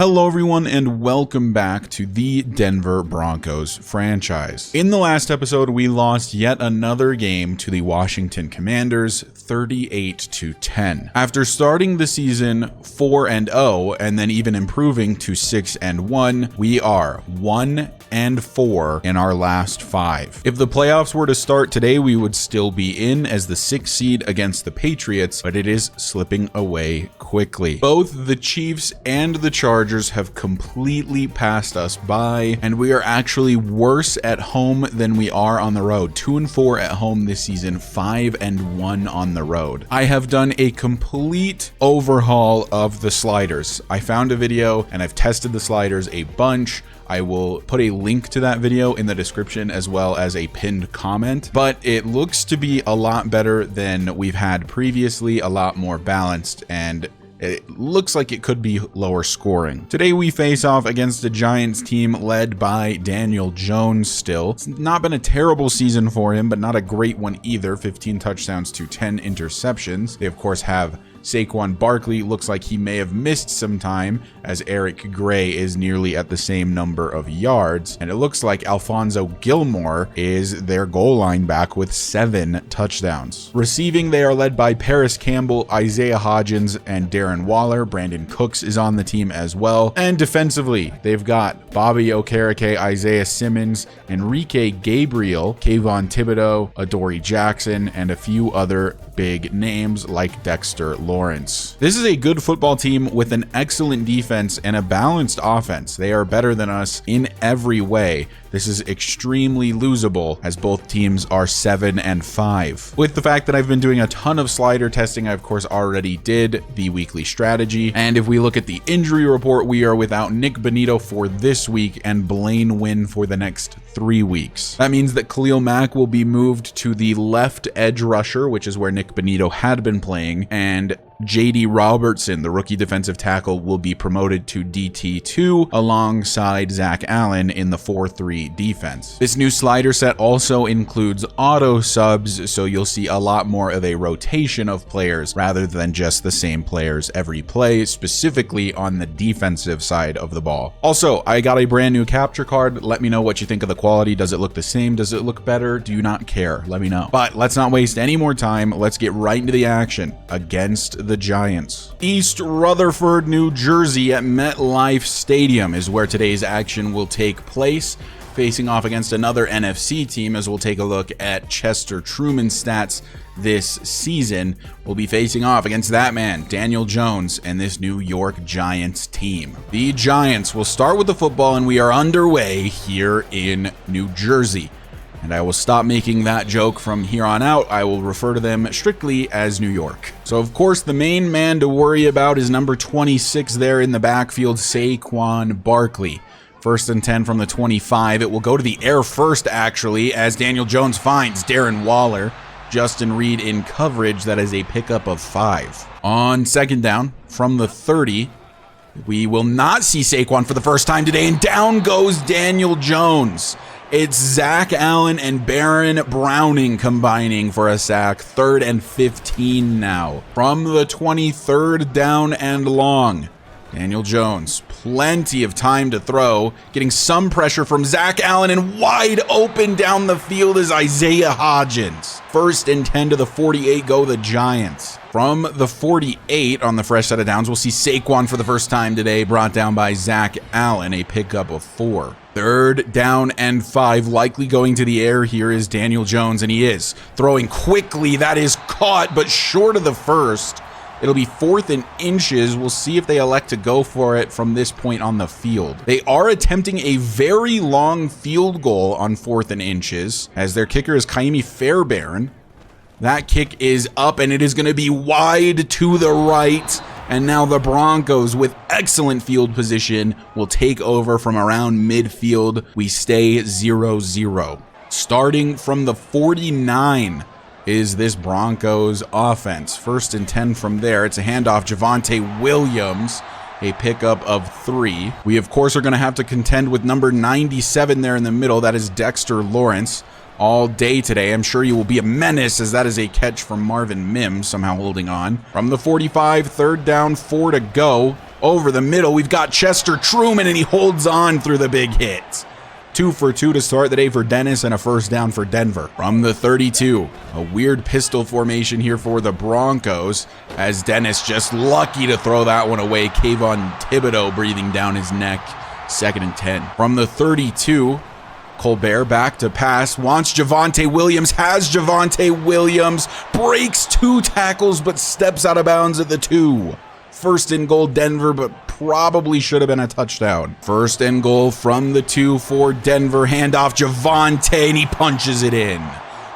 Hello everyone and welcome back to the Denver Broncos franchise. In the last episode, we lost yet another game to the Washington Commanders, 38-10. After starting the season 4-0 and then even improving to 6-1, we are 1-4 in our last 5. If the playoffs were to start today, we would still be in as the 6th seed against the Patriots, but it is slipping away quickly. Both the Chiefs and the Chargers have completely passed us by, and we are actually worse at home than we are on the road. 2-4 at home this season, 5-1 on the road. I have done a complete overhaul of the sliders. I found a video and I've tested the sliders a bunch. I will put a link to that video in the description as well as a pinned comment, but it looks to be a lot better than we've had previously, a lot more balanced, and it looks like it could be lower scoring. Today we face off against a Giants team led by Daniel Jones still. It's not been a terrible season for him, but not a great one either. 15 touchdowns to 10 interceptions. They of course have Saquon Barkley. Looks like he may have missed some time as Eric Gray is nearly at the same number of yards. And it looks like Alfonso Gilmore is their goal line back with 7 touchdowns. Receiving, they are led by Paris Campbell, Isaiah Hodgins, and Darren Waller. Brandon Cooks is on the team as well. And defensively, they've got Bobby Okereke, Isaiah Simmons, Enrique Gabriel, Kayvon Thibodeau, Adoree Jackson, and a few other big names like Dexter Lawrence. This is a good football team with an excellent defense and a balanced offense. They are better than us in every way. This is extremely losable as both teams are 7-5. With the fact that I've been doing a ton of slider testing, I of course already did the weekly strategy. And if we look at the injury report, we are without Nick Bonitto for this week and Blaine Wynn for the next 3 weeks. That means that Khalil Mack will be moved to the left edge rusher, which is where Nick Bonitto had been playing, and J.D. Robertson, the rookie defensive tackle, will be promoted to DT2 alongside Zach Allen in the 4-3 defense. This new slider set also includes auto subs, so you'll see a lot more of a rotation of players rather than just the same players every play, specifically on the defensive side of the ball. Also, I got a brand new capture card. Let me know what you think of the quality. Does it look the same? Does it look better? Do you not care? Let me know. But let's not waste any more time. Let's get right into the action against the Giants. East Rutherford, New Jersey at MetLife Stadium is where today's action will take place, facing off against another NFC team as we'll take a look at Chester Truman's stats this season. We'll be facing off against that man, Daniel Jones, and this New York Giants team. The Giants will start with the football and we are underway here in New Jersey. And I will stop making that joke from here on out. I will refer to them strictly as New York. So, of course, the main man to worry about is number 26 there in the backfield, Saquon Barkley. 1st and 10 from the 25. It will go to the air first, actually, as Daniel Jones finds Darren Waller. Justin Reed in coverage. That is a pickup of 5. On 2nd down from the 30, we will not see Saquon for the first time today, and down goes Daniel Jones. It's Zach Allen and Baron Browning combining for a sack. 3rd and 15 now. From the 23rd down and long, Daniel Jones, plenty of time to throw, getting some pressure from Zach Allen, and wide open down the field is Isaiah Hodgins. 1st and 10 to the 48 go the Giants. From the 48 on the fresh set of downs, we'll see Saquon for the first time today, brought down by Zach Allen, a pickup of 4. 3rd down and 5, likely going to the air here is Daniel Jones, and he is throwing quickly. That is caught, but short of the first. It'll be 4th and inches. We'll see if they elect to go for it from this point on the field. They are attempting a very long field goal on 4th and inches, as their kicker is Kaimi Fairbairn. That kick is up, and it is going to be wide to the right. And now the Broncos, with excellent field position, will take over from around midfield. We stay 0-0. Starting from the 49 is this Broncos offense. 1st and 10 from there. It's a handoff. Javonte Williams, a pickup of 3. We, of course, are going to have to contend with number 97 there in the middle. That is Dexter Lawrence. all day today. I'm sure you will be a menace, as that is a catch from Marvin Mims, somehow holding on. From the 45, third down, 4 to go. Over the middle, we've got Chester Truman, and he holds on through the big hit. 2 for 2 to start the day for Dennis, and a first down for Denver. From the 32, a weird pistol formation here for the Broncos, as Dennis just lucky to throw that one away. Kayvon Thibodeau breathing down his neck. 2nd and 10. From the 32, Colbert back to pass, wants Javonte Williams, has Javonte Williams, breaks 2 tackles, but steps out of bounds at the 2. 1st and goal Denver, but probably should have been a touchdown. 1st and goal from the 2 for Denver. Handoff Javonte, and he punches it in.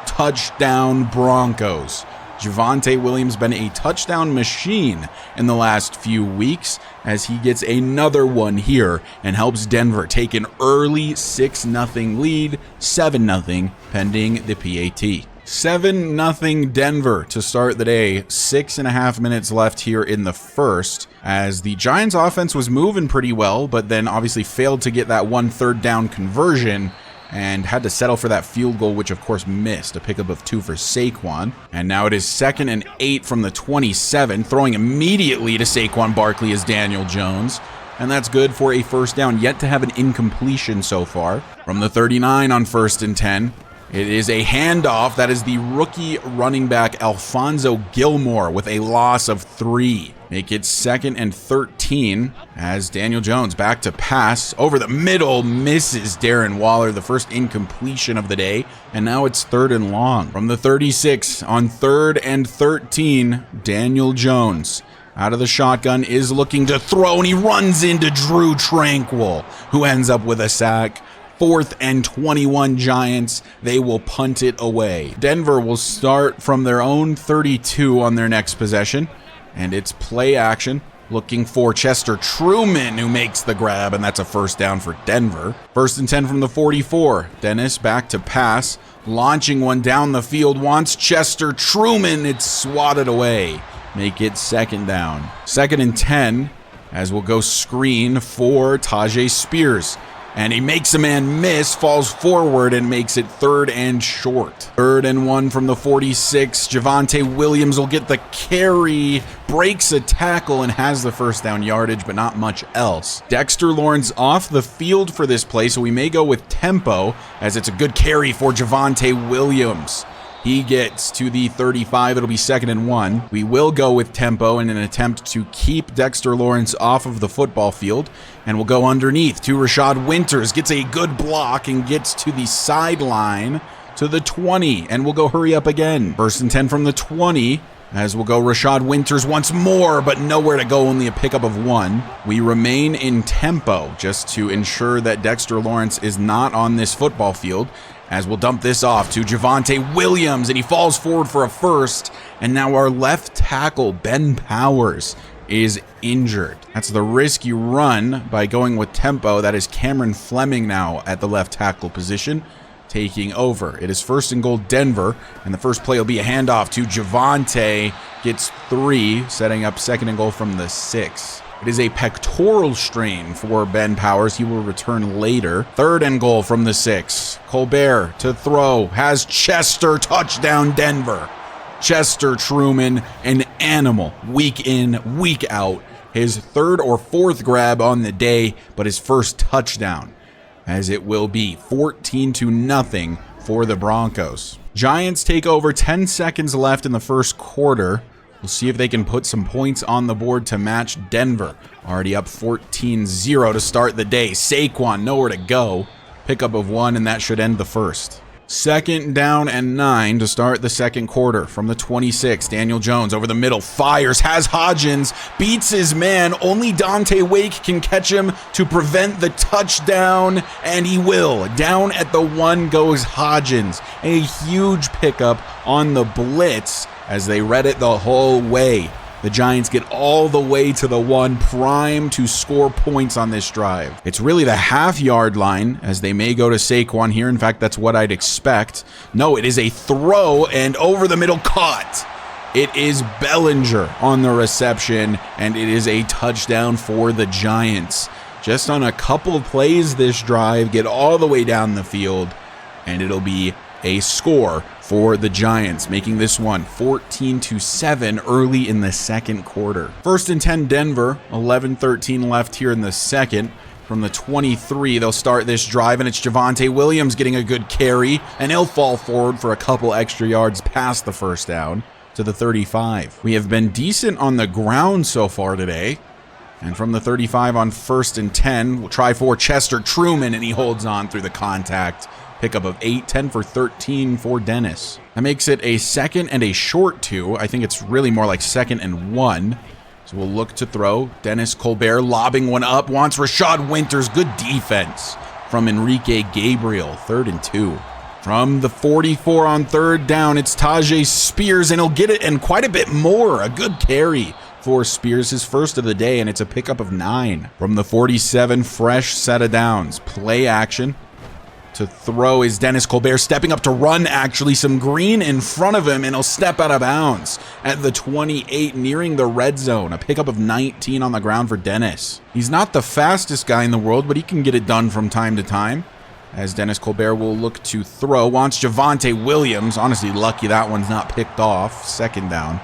Touchdown Broncos. Javonte Williams been a touchdown machine in the last few weeks, as he gets another one here and helps Denver take an early 6-0 lead, 7-0 pending the PAT. 7-0 Denver to start the day. 6.5 minutes left here in the first, as the Giants offense was moving pretty well, but then obviously failed to get that 1 third down conversion and had to settle for that field goal, which of course missed. A pickup of 2 for Saquon. And now it is 2nd and 8 from the 27. Throwing immediately to Saquon Barkley is Daniel Jones. And that's good for a first down, yet to have an incompletion so far. From the 39 on 1st and 10. It is a handoff. That is the rookie running back Alfonso Gilmore with a loss of 3. Make it 2nd and 13 as Daniel Jones back to pass. Over the middle, misses Darren Waller, the first incompletion of the day. And now it's 3rd and long. From the 36 on 3rd and 13, Daniel Jones out of the shotgun is looking to throw, and he runs into Drew Tranquil, who ends up with a sack. 4th and 21 Giants. They will punt it away. Denver will start from their own 32 on their next possession, and it's play action, looking for Chester Truman, who makes the grab, and that's a first down for Denver. 1st and 10 from the 44. Dennis back to pass, launching one down the field, wants Chester Truman. It's swatted away. Make it 2nd down. 2nd and 10, as we'll go screen for Tajay Spears. And he makes a man miss, falls forward, and makes it 3rd and short. 3rd and 1 from the 46. Javonte Williams will get the carry, breaks a tackle, and has the first down yardage, but not much else. Dexter Lawrence off the field for this play, so we may go with tempo, as it's a good carry for Javonte Williams. He gets to the 35. It'll be 2nd and 1. We will go with tempo in an attempt to keep Dexter Lawrence off of the football field. And we'll go underneath to Rashad Winters. Gets a good block and gets to the sideline to the 20. And we'll go hurry up again. 1st and 10 from the 20. As we'll go Rashad Winters once more, but nowhere to go, only a pickup of 1. We remain in tempo just to ensure that Dexter Lawrence is not on this football field, as we'll dump this off to Javonte Williams, and he falls forward for a first. And now our left tackle, Ben Powers, is injured. That's the risk you run by going with tempo. That is Cameron Fleming now at the left tackle position, taking over. It is 1st and goal Denver, and the first play will be a handoff to Javonte. Gets 3, setting up 2nd and goal from the 6. It is a pectoral strain for Ben Powers. He will return later. 3rd and goal from the 6. Colbert to throw. Has Chester. Touchdown Denver. Chester Truman, an animal. Week in, week out. His 3rd or 4th grab on the day, but his first touchdown, as it will be 14-0 for the Broncos. Giants take over. 10 seconds left in the first quarter. We'll see if they can put some points on the board to match Denver. Already up 14-0 to start the day. Saquon, nowhere to go. Pickup of 1, and that should end the first. 2nd down and 9 to start the second quarter. From the 26, Daniel Jones over the middle, fires, has Hodgins, beats his man. Only Dante Wake can catch him to prevent the touchdown, and he will. Down at the 1 goes Hodgins. A huge pickup on the blitz, as they read it the whole way. The Giants get all the way to the 1, prime to score points on this drive. It's really the half-yard line, as they may go to Saquon here. In fact, that's what I'd expect. No, it is a throw, and over the middle, caught. It is Bellinger on the reception, and it is a touchdown for the Giants. Just on a couple of plays this drive, get all the way down the field, and it'll be a score for the Giants, making this one 14-7 early in the second quarter. 1st and 10 Denver, 11-13 left here in the second. From the 23, they'll start this drive, and it's Javonte Williams getting a good carry, and he'll fall forward for a couple extra yards past the first down to the 35. We have been decent on the ground so far today. And from the 35 on 1st and 10, we'll try for Chester Truman, and he holds on through the contact. Pickup of 8, 10 for 13 for Dennis. That makes it a 2nd and a short 2. I think it's really more like 2nd and 1. So we'll look to throw. Dennis Colbert lobbing one up. Wants Rashad Winters. Good defense from Enrique Gabriel. 3rd and 2. From the 44 on 3rd down, it's Tajay Spears, and he'll get it and quite a bit more. A good carry for Spears, his first of the day, and it's a pickup of 9. From the 47, fresh set of downs. Play action. To throw is Dennis Colbert, stepping up to run, actually. Some green in front of him, and he'll step out of bounds at the 28, nearing the red zone. A pickup of 19 on the ground for Dennis. He's not the fastest guy in the world, but he can get it done from time to time. As Dennis Colbert will look to throw. Wants Javonte Williams. Honestly, lucky that one's not picked off. 2nd down.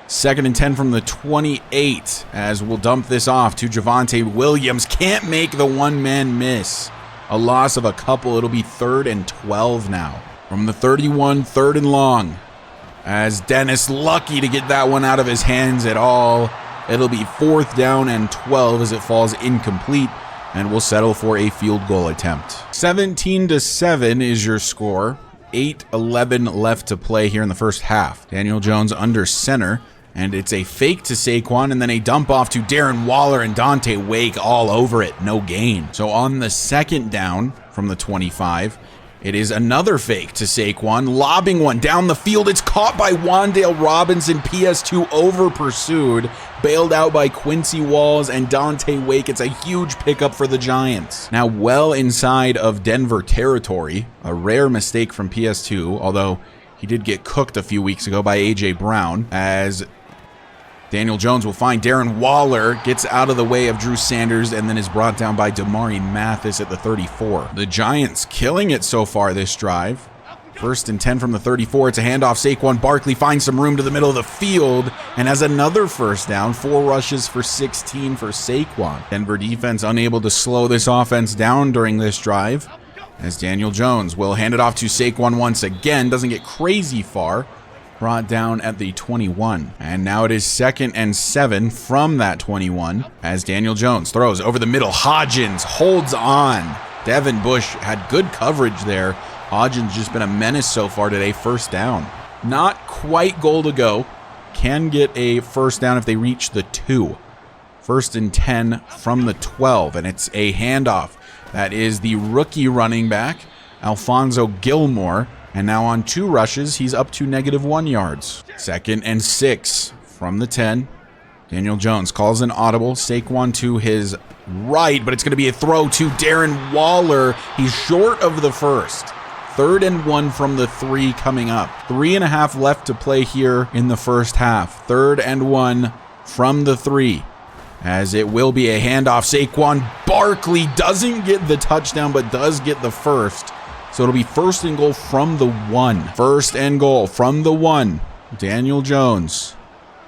2nd and 10 from the 28, as we'll dump this off to Javonte Williams. Can't make the one-man miss. A loss of a couple. It'll be 3rd and 12 now. From the 31, 3rd and long. As Dennis lucky to get that one out of his hands at all. It'll be 4th down and 12 as it falls incomplete, and we'll settle for a field goal attempt. 17-7 is your score. 8:11 left to play here in the first half. Daniel Jones under center. And it's a fake to Saquon, and then a dump off to Darren Waller and Dante Wake all over it. No gain. So on the 2nd down from the 25, it is another fake to Saquon, lobbing one down the field. It's caught by Wan'Dale Robinson. PS2 over pursued, bailed out by Quincy Walls and Dante Wake. It's a huge pickup for the Giants. Now well inside of Denver territory. A rare mistake from PS2, although he did get cooked a few weeks ago by A.J. Brown, as Daniel Jones will find Darren Waller, gets out of the way of Drew Sanders, and then is brought down by Damari Mathis at the 34. The Giants killing it so far this drive. 1st and 10 from the 34. It's a handoff. Saquon Barkley finds some room to the middle of the field and has another first down. 4 rushes for 16 for Saquon. Denver defense unable to slow this offense down during this drive, as Daniel Jones will hand it off to Saquon once again. Doesn't get crazy far. Brought down at the 21. And now it is 2nd and 7 from that 21, as Daniel Jones throws over the middle. Hodgins holds on. Devin Bush had good coverage there. Hodgins just been a menace so far today. 1st down. Not quite goal to go. Can get a 1st down if they reach the 2. 1st and 10 from the 12, and it's a handoff. That is the rookie running back, Alfonso Gilmore. And now on 2 rushes, he's up to -1 yards. 2nd and 6 from the 10. Daniel Jones calls an audible. Saquon to his right, but it's going to be a throw to Darren Waller. He's short of the first. 3rd and 1 from the 3 coming up. 3.5 left to play here in the first half. 3rd and 1 from the 3. As it will be a handoff. Saquon Barkley doesn't get the touchdown, but does get the first. So it'll be 1st and goal from the 1. 1st and goal from the 1. Daniel Jones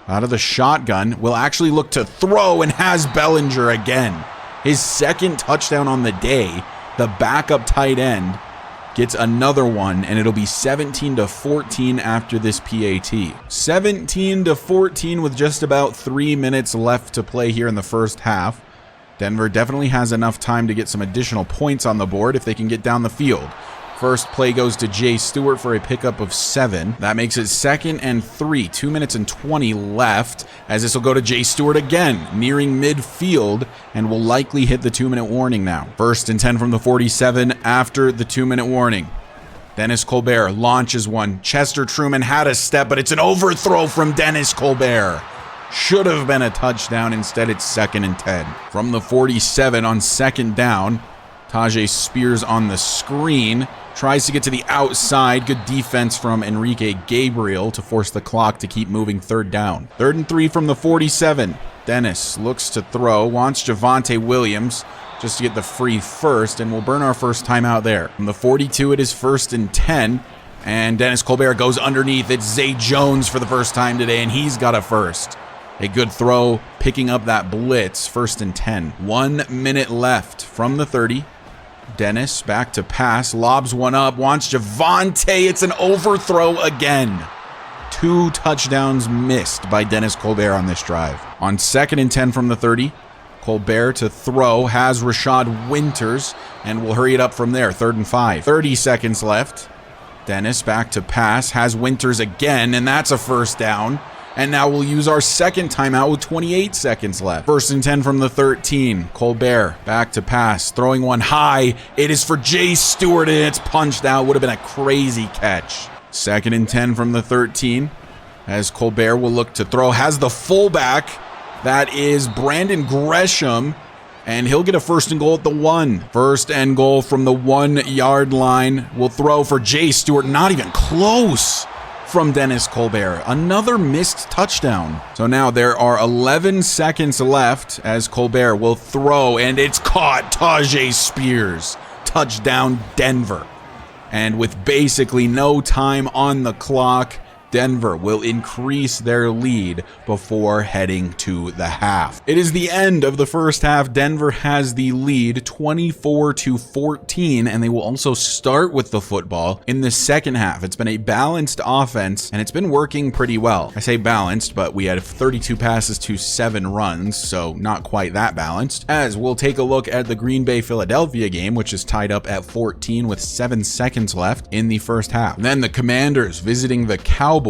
out of the shotgun will actually look to throw and has Bellinger again. His 2nd touchdown on the day. The backup tight end gets another one, and it'll be 17-14 after this PAT. 17-14 with just about 3 minutes left to play here in the first half. Denver definitely has enough time to get some additional points on the board if they can get down the field. First play goes to Jay Stewart for a pickup of 7. That makes it 2nd and 3. 2 minutes and 20 left, as this will go to Jay Stewart again, nearing midfield, and will likely hit the 2-minute warning now. 1st and 10 from the 47 after the 2-minute warning. Dennis Colbert launches one. Chester Truman had a step, but it's an overthrow from Dennis Colbert. Should have been a touchdown. Instead, it's 2nd and 10. From the 47 on 2nd down, Tajay Spears on the screen. Tries to get to the outside. Good defense from Enrique Gabriel to force the clock to keep moving. 3rd down. 3rd and 3 from the 47. Dennis looks to throw. Wants Javonte Williams just to get the free first, and we'll burn our first timeout there. From the 42, it is 1st and 10. And Dennis Colbert goes underneath. It's Zay Jones for the first time today, and he's got a first. A good throw, picking up that blitz, 1st and 10. 1 minute left from the 30. Dennis back to pass, lobs one up, wants Javonte. It's an overthrow again. 2 touchdowns missed by Dennis Colbert on this drive. On 2nd and 10 from the 30, Colbert to throw, has Rashad Winters, and we'll hurry it up from there. 3rd and 5. 30 seconds left. Dennis back to pass, has Winters again, and that's a first down. And now we'll use our second timeout with 28 seconds left. 1st and 10 from the 13. Colbert back to pass, throwing one high. It is for Jay Stewart, and it's punched out. Would have been a crazy catch. 2nd and 10 from the 13. As Colbert will look to throw, has the fullback. That is Brandon Gresham, and he'll get a 1st and goal at the 1. 1st and goal from the 1 yard line. Will throw for Jay Stewart. Not even close. From Dennis Colbert. Another missed touchdown. So now there are 11 seconds left as Colbert will throw, and it's caught. Tajay Spears. Touchdown Denver. And with basically no time on the clock, Denver will increase their lead before heading to the half. It is the end of the first half. Denver has the lead 24-14, and they will also start with the football in the second half. It's been a balanced offense, and it's been working pretty well. I say balanced, but we had 32 passes to 7 runs, so not quite that balanced. As we'll take a look at the Green Bay-Philadelphia game, which is tied up at 14 with 7 seconds left in the first half. Then the Commanders visiting the Cowboys,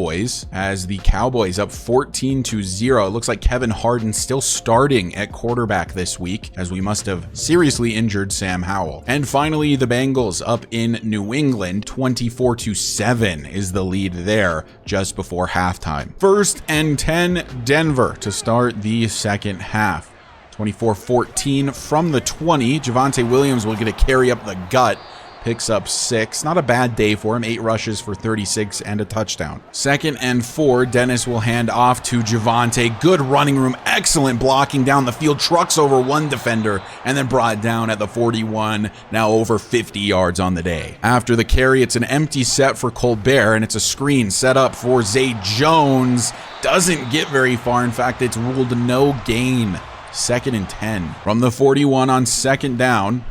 as the Cowboys up 14-0. It looks like Kevin Harden still starting at quarterback this week, as we must have seriously injured Sam Howell. And finally, the Bengals up in New England, 24-7 is the lead there just before halftime. 1st and 10, Denver to start the second half. 24-14 from the 20. Javonte Williams will get a carry up the gut. Picks up 6. Not a bad day for him. 8 rushes for 36 and a touchdown. 2nd and 4. Dennis will hand off to Javonte. Good running room. Excellent blocking down the field. Trucks over one defender and then brought down at the 41. Now over 50 yards on the day. After the carry, it's an empty set for Colbert, and it's a screen set up for Zay Jones. Doesn't get very far. In fact, it's ruled no gain. 2nd and 10. From the 41 on 2nd down.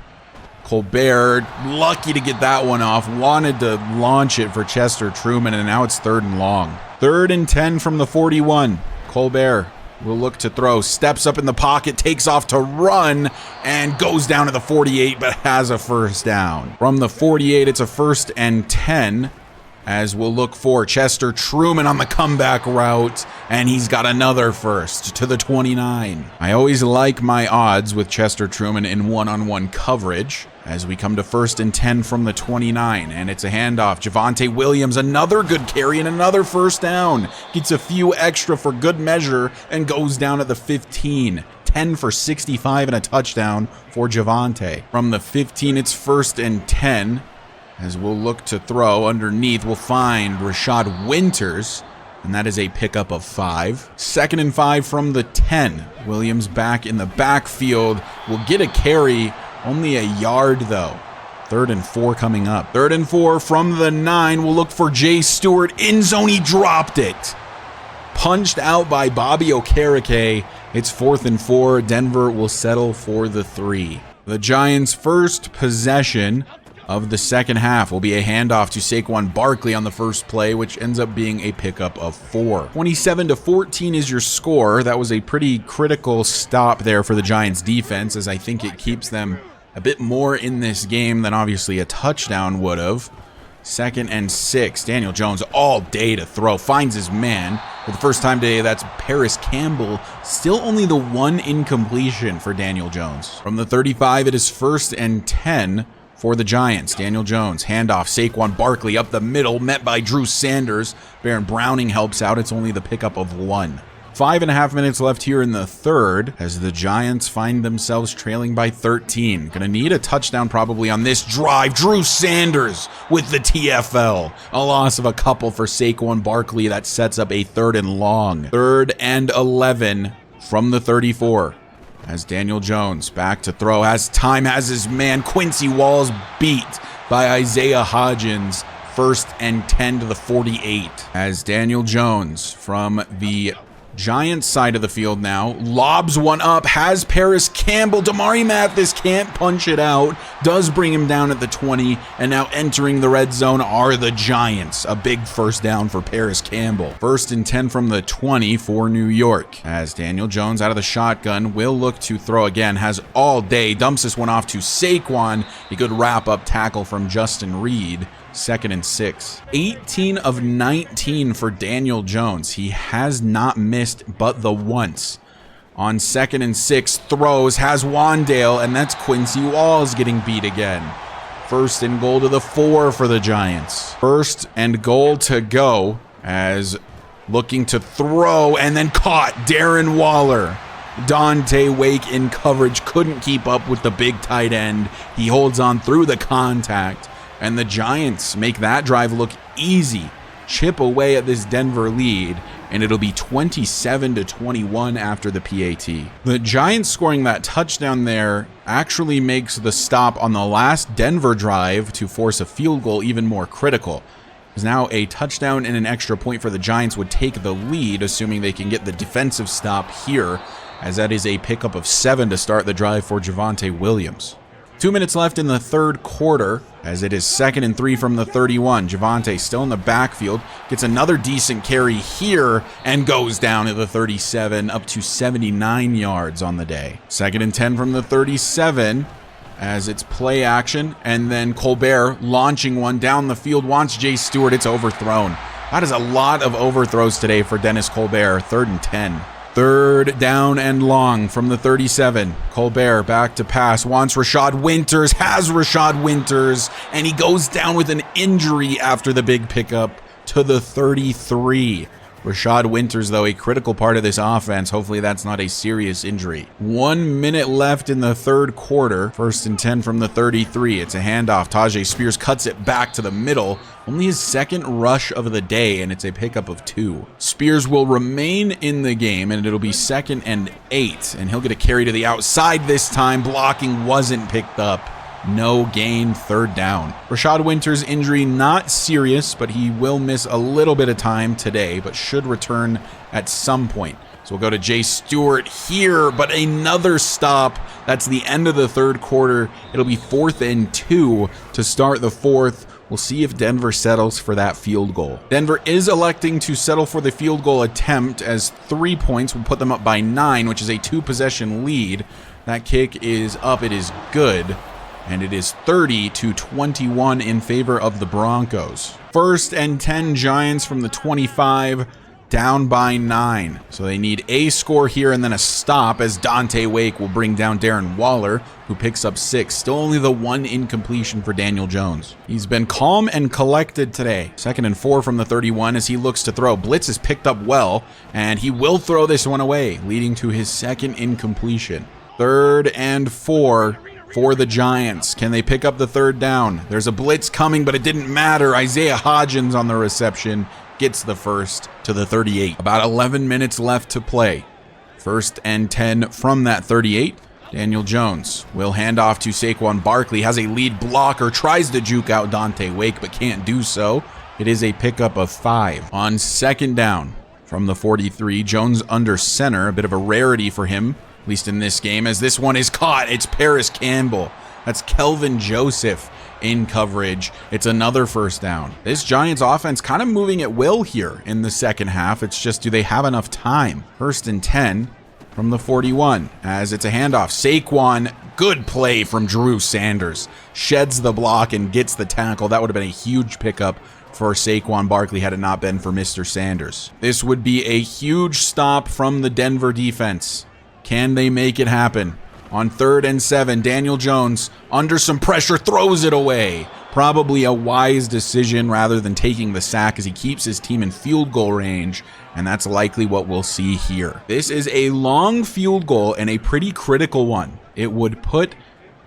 Colbert, lucky to get that one off, wanted to launch it for Chester Truman, and now it's 3rd and long. 3rd and 10 from the 41. Colbert will look to throw, steps up in the pocket, takes off to run, and goes down to the 48, but has a first down. From the 48, it's a 1st and 10. As we'll look for Chester Truman on the comeback route, and he's got another first to the 29. I always like my odds with Chester Truman in one-on-one coverage. As we come to 1st and 10 from the 29, and it's a handoff. Javonte Williams, another good carry and another first down. Gets a few extra for good measure and goes down at the 15. 10 for 65 and a touchdown for Javonte. From the 15, it's 1st and 10. As we'll look to throw underneath, we'll find Rashad Winters, and that is a pickup of 5. 2nd and 5 from the 10. Williams back in the backfield will get a carry, only a yard though. 3rd and 4 coming up. 3rd and 4 from the 9. We'll look for Jay Stewart. End zone, he dropped it. Punched out by Bobby Okereke. It's 4th and 4. Denver will settle for the 3. The Giants' first possession of the second half will be a handoff to Saquon Barkley on the first play, which ends up being a pickup of 4. 27-14 is your score. That was a pretty critical stop there for the Giants defense, as I think it keeps them a bit more in this game than obviously a touchdown would have. 2nd and 6. Daniel Jones all day to throw. Finds his man. For the first time today, that's Paris Campbell. Still only the 1 incompletion for Daniel Jones. From the 35, it is 1st and 10 for the Giants. Daniel Jones, handoff, Saquon Barkley up the middle, met by Drew Sanders. Baron Browning helps out. It's only the pickup of 1. 5.5 minutes left here in the third as the Giants find themselves trailing by 13. Gonna need a touchdown probably on this drive. Drew Sanders with the TFL. A loss of a couple for Saquon Barkley. That sets up a 3rd and long. 3rd and 11 from the 34. As Daniel Jones back to throw, has time, has his man. Quincy Walls beat by Isaiah Hodgins. First and 10 to the 48 as Daniel Jones from the Giants side of the field now lobs one up, has Paris Campbell. Damari Mathis can't punch it out, does bring him down at the 20, and now entering the red zone are the Giants. A big first down for Paris Campbell. First and 10 from the 20 for New York as Daniel Jones out of the shotgun will look to throw again, has all day, dumps this one off to Saquon. A good wrap-up tackle from Justin Reed. Second and 6. 18 of 19 for Daniel Jones. He has not missed but the once. On second and 6, throws, has Wandale, and that's Quincy Walls getting beat again. First and goal to the 4 for the Giants. First and goal to go as looking to throw and then caught Darren Waller. Dante Wake in coverage, couldn't keep up with the big tight end. He holds on through the contact. And the Giants make that drive look easy, chip away at this Denver lead, and it'll be 27-21 after the PAT. The Giants scoring that touchdown there actually makes the stop on the last Denver drive to force a field goal even more critical. Because now a touchdown and an extra point for the Giants would take the lead, assuming they can get the defensive stop here, as that is a pickup of 7 to start the drive for Javonte Williams. 2 minutes left in the third quarter, as it is second and 3 from the 31. Javonte still in the backfield, gets another decent carry here, and goes down at the 37, up to 79 yards on the day. Second and 10 from the 37, as it's play action, and then Colbert launching one down the field, wants Jay Stewart, it's overthrown. That is a lot of overthrows today for Dennis Colbert. Third and 10. Third down and long from the 37. Colbert back to pass, wants Rashad Winters, has Rashad Winters, and he goes down with an injury after the big pickup to the 33. Rashad Winters, though, a critical part of this offense. Hopefully that's not a serious injury. 1 minute left in the third quarter. First and 10 from the 33. It's a handoff. Tajay Spears cuts it back to the middle. Only his second rush of the day, and it's a pickup of 2. Spears will remain in the game, and it'll be second and 8. And he'll get a carry to the outside this time. Blocking wasn't picked up. No gain, third down. Rashad Winters' injury not serious, but he will miss a little bit of time today, but should return at some point. So we'll go to Jay Stewart here, but another stop. That's the end of the third quarter. It'll be 4th and 2 to start the fourth. We'll see if Denver settles for that field goal. Denver is electing to settle for the field goal attempt, as 3 points will put them up by 9, which is a 2-possession lead. That kick is up. It is good. And it is 30-21 in favor of the Broncos. First and 10 Giants from the 25, down by 9. So they need a score here and then a stop, as Dante Wake will bring down Darren Waller, who picks up 6. Still only the 1 incompletion for Daniel Jones. He's been calm and collected today. Second and 4 from the 31 as he looks to throw. Blitz is picked up well, and he will throw this one away, leading to his second incompletion. Third and 4. For the Giants. Can they pick up the third down? There's a blitz coming, but it didn't matter. Isaiah Hodgins on the reception gets the first to the 38. About 11 minutes left to play. First and 10 from that 38. Daniel Jones will hand off to Saquon Barkley. Has a lead blocker. Tries to juke out Dante Wake, but can't do so. It is a pickup of 5. On second down from the 43. Jones under center. A bit of a rarity for him, at least in this game, as this one is caught. It's Paris Campbell. That's Kelvin Joseph in coverage. It's another first down. This Giants offense kind of moving at will here in the second half. It's just, do they have enough time? First and 10 from the 41 as it's a handoff. Saquon, good play from Drew Sanders. Sheds the block and gets the tackle. That would have been a huge pickup for Saquon Barkley had it not been for Mr. Sanders. This would be a huge stop from the Denver defense. Can they make it happen? On third and 7, Daniel Jones, under some pressure, throws it away. Probably a wise decision rather than taking the sack, as he keeps his team in field goal range, and that's likely what we'll see here. This is a long field goal and a pretty critical one. It would put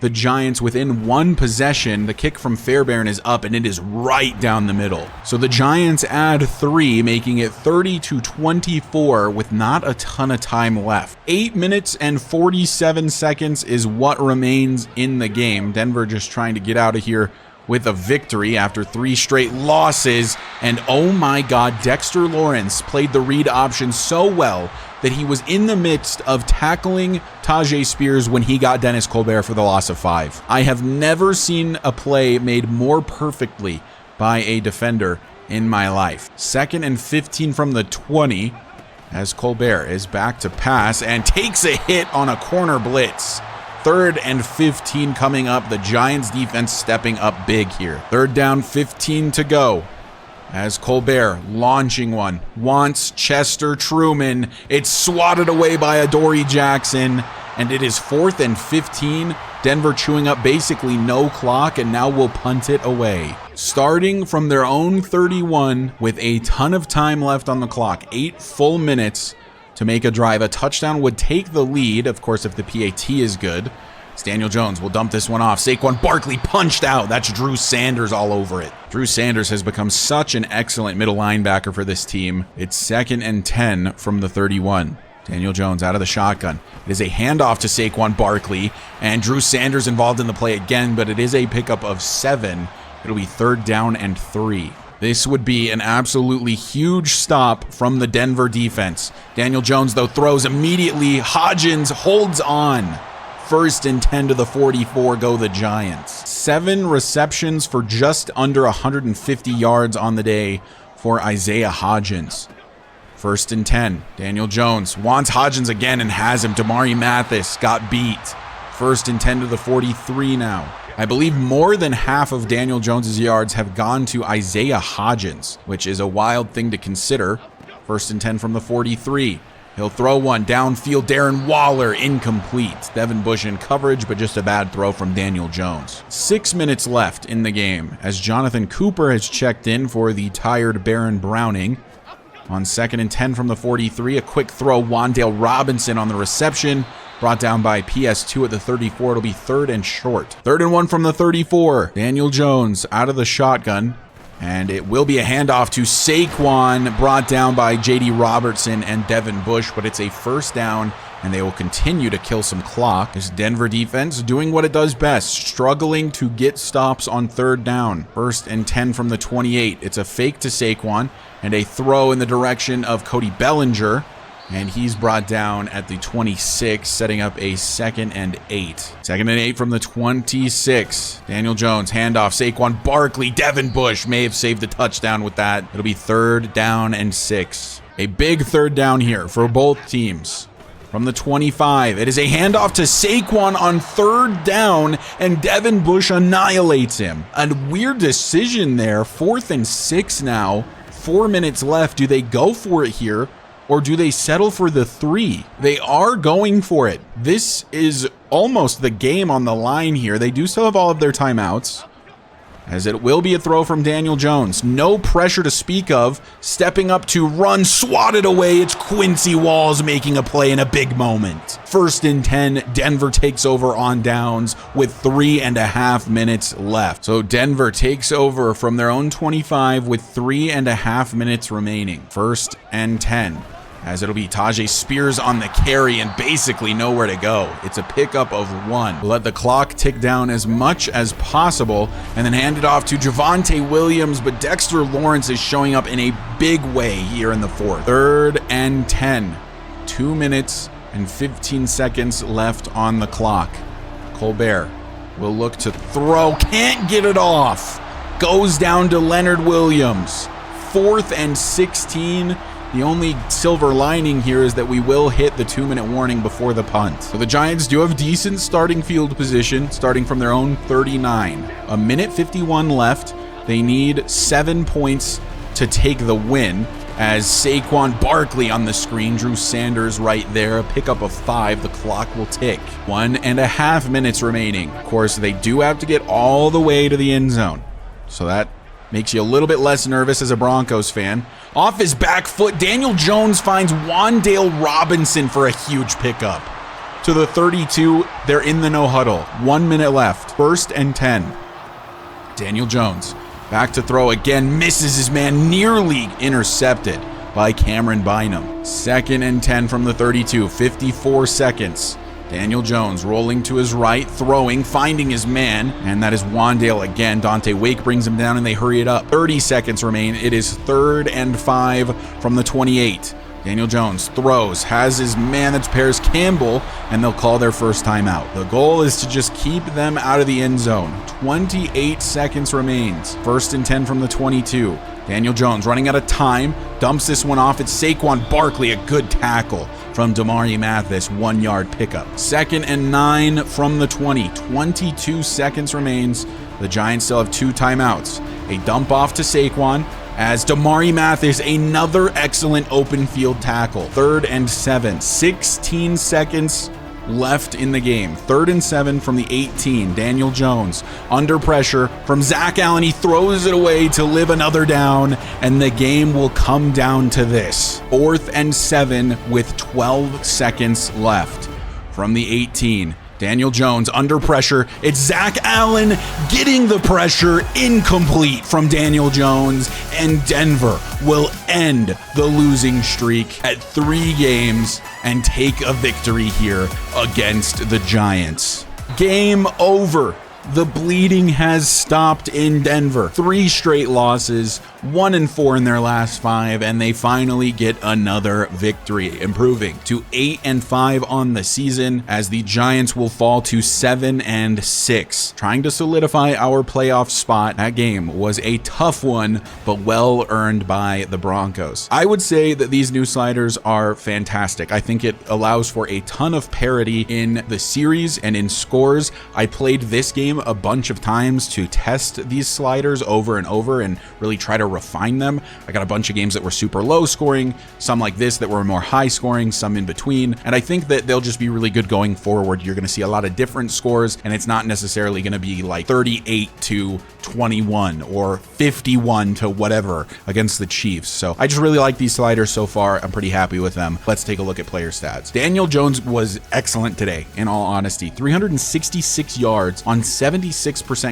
the Giants within 1 possession. The kick from Fairbairn is up, and it is right down the middle. So the Giants add 3, making it 30-24 with not a ton of time left. 8 minutes and 47 seconds is what remains in the game. Denver just trying to get out of here with a victory after 3 straight losses. And oh my God, Dexter Lawrence played the read option so well that he was in the midst of tackling Tajay Spears when he got Dennis Colbert for the loss of 5. I have never seen a play made more perfectly by a defender in my life. 2nd and 15 from the 20 as Colbert is back to pass and takes a hit on a corner blitz. 3rd and 15 coming up. The Giants defense stepping up big here. 3rd down, 15 to go. As Colbert launching one, wants Chester Truman. It's swatted away by Adoree Jackson, and it is 4th and 15. Denver chewing up basically no clock, and now will punt it away. Starting from their own 31 with a ton of time left on the clock, 8 full minutes to make a drive. A touchdown would take the lead, of course, if the PAT is good. Daniel Jones will dump this one off. Saquon Barkley punched out. That's Drew Sanders all over it. Drew Sanders has become such an excellent middle linebacker for this team. It's 2nd and 10 from the 31. Daniel Jones out of the shotgun. It is a handoff to Saquon Barkley, and Drew Sanders involved in the play again, but it is a pickup of 7. It'll be 3rd down and 3. This would be an absolutely huge stop from the Denver defense. Daniel Jones, though, throws immediately. Hodgins holds on. 1st and 10 to the 44 go the Giants. 7 receptions for just under 150 yards on the day for Isaiah Hodgins. 1st and 10. Daniel Jones wants Hodgins again and has him. Damari Mathis got beat. 1st and 10 to the 43 now. I believe more than half of Daniel Jones's yards have gone to Isaiah Hodgins, which is a wild thing to consider. 1st and 10 from the 43. He'll throw one downfield. Darren Waller, incomplete. Devin Bush in coverage, but just a bad throw from Daniel Jones. 6 minutes left in the game as Jonathan Cooper has checked in for the tired Baron Browning. On 2nd and 10 from the 43, a quick throw. Wan'Dale Robinson on the reception. Brought down by PS2 at the 34. It'll be 3rd and short. 3rd and 1 from the 34. Daniel Jones out of the shotgun. And it will be a handoff to Saquon, brought down by J.D. Robertson and Devin Bush, but it's a 1st down, and they will continue to kill some clock. This Denver defense doing what it does best, struggling to get stops on 3rd down. 1st and 10 from the 28. It's a fake to Saquon, and a throw in the direction of Cody Bellinger, and he's brought down at the 26, setting up a 2nd and 8. 2nd and 8 from the 26. Daniel Jones, handoff, Saquon Barkley, Devin Bush may have saved the touchdown with that. It'll be 3rd down and 6. A big 3rd down here for both teams. From the 25, it is a handoff to Saquon on 3rd down, and Devin Bush annihilates him. A weird decision there. 4th and 6 now. 4 minutes left. Do they go for it here? Or do they settle for the 3? They are going for it. This is almost the game on the line here. They do still have all of their timeouts, as it will be a throw from Daniel Jones. No pressure to speak of. Stepping up to run, swatted away. It's Quincy Walls making a play in a big moment. 1st and 10. Denver takes over on downs with 3.5 minutes left. So Denver takes over from their own 25 with 3.5 minutes remaining. 1st and 10. As it'll be Tajay Spears on the carry and basically nowhere to go. It's a pickup of 1. We'll let the clock tick down as much as possible and then hand it off to Javonte Williams, but Dexter Lawrence is showing up in a big way here in the 4th. 3rd and 10. 2 minutes and 15 seconds left on the clock. Colbert will look to throw, can't get it off. Goes down to Leonard Williams. 4th and 16. The only silver lining here is that we will hit the 2-minute warning before the punt. So the Giants do have decent starting field position, starting from their own 39. 1:51 left. They need 7 points to take the win, as Saquon Barkley on the screen, Drew Sanders right there, a pickup of 5. The clock will tick. 1.5 minutes remaining. Of course, they do have to get all the way to the end zone, so that makes you a little bit less nervous as a Broncos fan. Off his back foot, Daniel Jones finds Wan'Dale Robinson for a huge pickup. To the 32, they're in the no huddle. 1 minute left. 1st and 10. Daniel Jones back to throw again, misses his man, nearly intercepted by Cameron Bynum. 2nd and 10 from the 32, 54 seconds. Daniel Jones rolling to his right, throwing, finding his man, and that is Wandale again. Dante Wake brings him down and they hurry it up. 30 seconds remain. It is 3rd and 5 from the 28. Daniel Jones throws, has his man, that's Paris Campbell, and they'll call their first timeout. The goal is to just keep them out of the end zone. 28 seconds remains. 1st and 10 from the 22. Daniel Jones running out of time, dumps this one off. It's Saquon Barkley, a good tackle from Damari Mathis, 1-yard pickup. 2nd and 9 from the 20. 22 seconds remains. The Giants still have 2 timeouts. A dump off to Saquon, as Damari Mathis, another excellent open field tackle. 3rd and 7, 16 seconds left in the game. 3rd and 7 from the 18. Daniel Jones under pressure from Zach Allen. He throws it away to live another down, and the game will come down to this. 4th and 7 with 12 seconds left from the 18. Daniel Jones under pressure. It's Zach Allen getting the pressure, incomplete from Daniel Jones, and Denver will end the losing streak at 3 games and take a victory here against the Giants. Game over. The bleeding has stopped in Denver. 3 straight losses, 1 and 4 in their last 5, and they finally get another victory, improving to 8 and 5 on the season, as the Giants will fall to 7 and 6, trying to solidify our playoff spot. That game was a tough one, but well earned by the Broncos. I would say that these new sliders are fantastic. I think it allows for a ton of parity in the series and in scores. I played this game a bunch of times to test these sliders over and over and really try to refine them. I got a bunch of games that were super low scoring, some like this that were more high scoring, some in between, and I think that they'll just be really good going forward. You're going to see a lot of different scores, and it's not necessarily going to be like 38-21 or 51 to whatever against the Chiefs. So I just really like these sliders so far. I'm pretty happy with them. Let's take a look at player stats. Daniel Jones was excellent today, in all honesty. 366 yards on 76%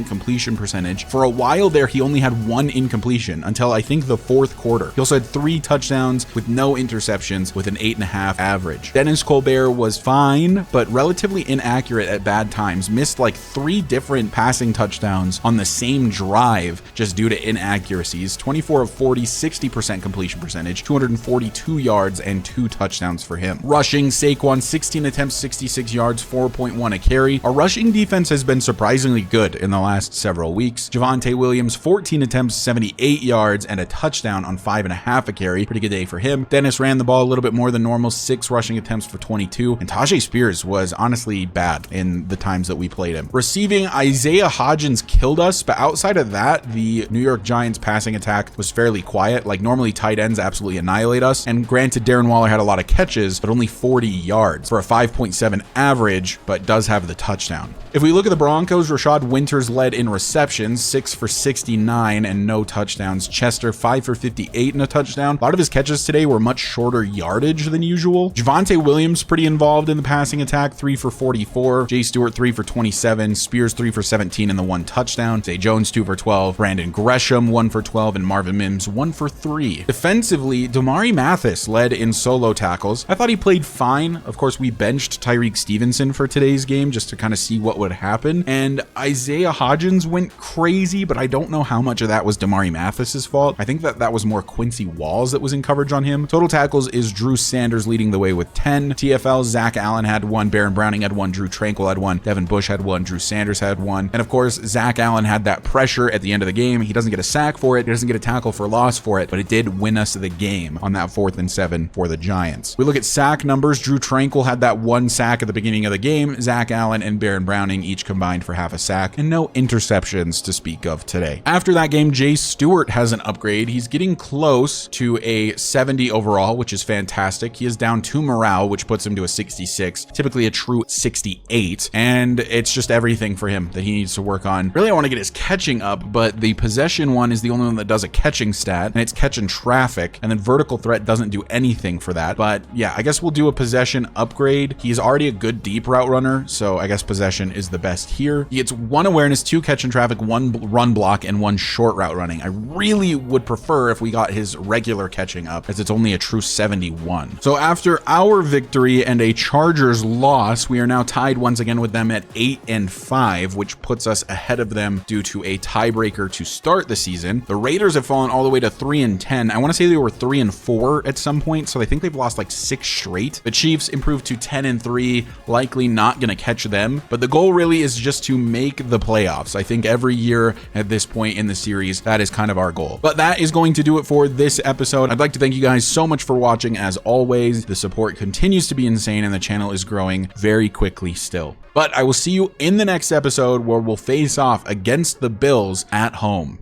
completion percentage. For a while there, he only had 1 incompletion until I think the 4th quarter. He also had 3 touchdowns with no interceptions with an 8.5 average. Dennis Colbert was fine, but relatively inaccurate at bad times. Missed like 3 different passing touchdowns on the same drive just due to inaccuracies. 24 of 40, 60% completion percentage, 242 yards and 2 touchdowns for him. Rushing, Saquon, 16 attempts, 66 yards, 4.1 a carry. Our rushing defense has been surprisingly good in the last several weeks. Javonte Williams, 14 attempts, 78 yards, and a touchdown on 5.5 a carry. Pretty good day for him. Dennis ran the ball a little bit more than normal, 6 rushing attempts for 22, and Tajay Spears was honestly bad in the times that we played him. Receiving, Isaiah Hodgins killed us, but outside of that, the New York Giants passing attack was fairly quiet. Like normally tight ends absolutely annihilate us, and granted Darren Waller had a lot of catches, but only 40 yards for a 5.7 average, but does have the touchdown. If we look at the Broncos, Rashad Winters led in receptions, 6 for 69 and no touchdowns. Chester, 5 for 58 and a touchdown. A lot of his catches today were much shorter yardage than usual. Javonte Williams pretty involved in the passing attack, 3 for 44. Jay Stewart, 3 for 27. Spears, 3 for 17 and the 1 touchdown. Zay Jones, 2 for 12. Brandon Gresham, 1 for 12. And Marvin Mims, 1 for 3. Defensively, Damari Mathis led in solo tackles. I thought he played fine. Of course, we benched Tyreek Stevenson for today's game just to kind of see what would happen. And Isaiah Hodgins went crazy, but I don't know how much of that was Damari Mathis's fault. I think that was more Quincy Walls that was in coverage on him. Total tackles is Drew Sanders leading the way with 10. TFL, Zach Allen had 1, Baron Browning had 1, Drew Tranquil had 1, Devin Bush had 1, Drew Sanders had 1. And of course, Zach Allen had that pressure at the end of the game. He doesn't get a sack for it. He doesn't get a tackle for loss for it, but it did win us the game on that 4th and 7 for the Giants. We look at sack numbers. Drew Tranquil had that 1 sack at the beginning of the game. Zach Allen and Baron Browning each combined for half a sack, and no interceptions to speak of today. After that game, Jay Stewart has an upgrade. He's getting close to a 70 overall, which is fantastic. He is down 2 morale, which puts him to a 66, typically a true 68, and it's just everything for him that he needs to work on. Really, I want to get his catching up, but the possession one is the only one that does a catching stat, and it's catch in traffic, and then vertical threat doesn't do anything for that. But yeah, I guess we'll do a possession upgrade. He's already a good deep route runner, so I guess possession is the best here. He gets 1 awareness, 2 catch and traffic, 1 run block, and 1 short route running. I really would prefer if we got his regular catching up, as it's only a true 71. So after our victory and a Chargers loss, we are now tied once again with them at 8-5, which puts us ahead of them due to a tiebreaker to start the season. The Raiders have fallen all the way to 3-10. I want to say they were 3-4 at some point, so I think they've lost like 6 straight. The Chiefs improved to 10-3, likely not going to catch them, but the goal really is just to make the playoffs. I think every year at this point in the series, that is kind of our goal. But that is going to do it for this episode. I'd like to thank you guys so much for watching. As always, the support continues to be insane and the channel is growing very quickly still. But I will see you in the next episode where we'll face off against the Bills at home.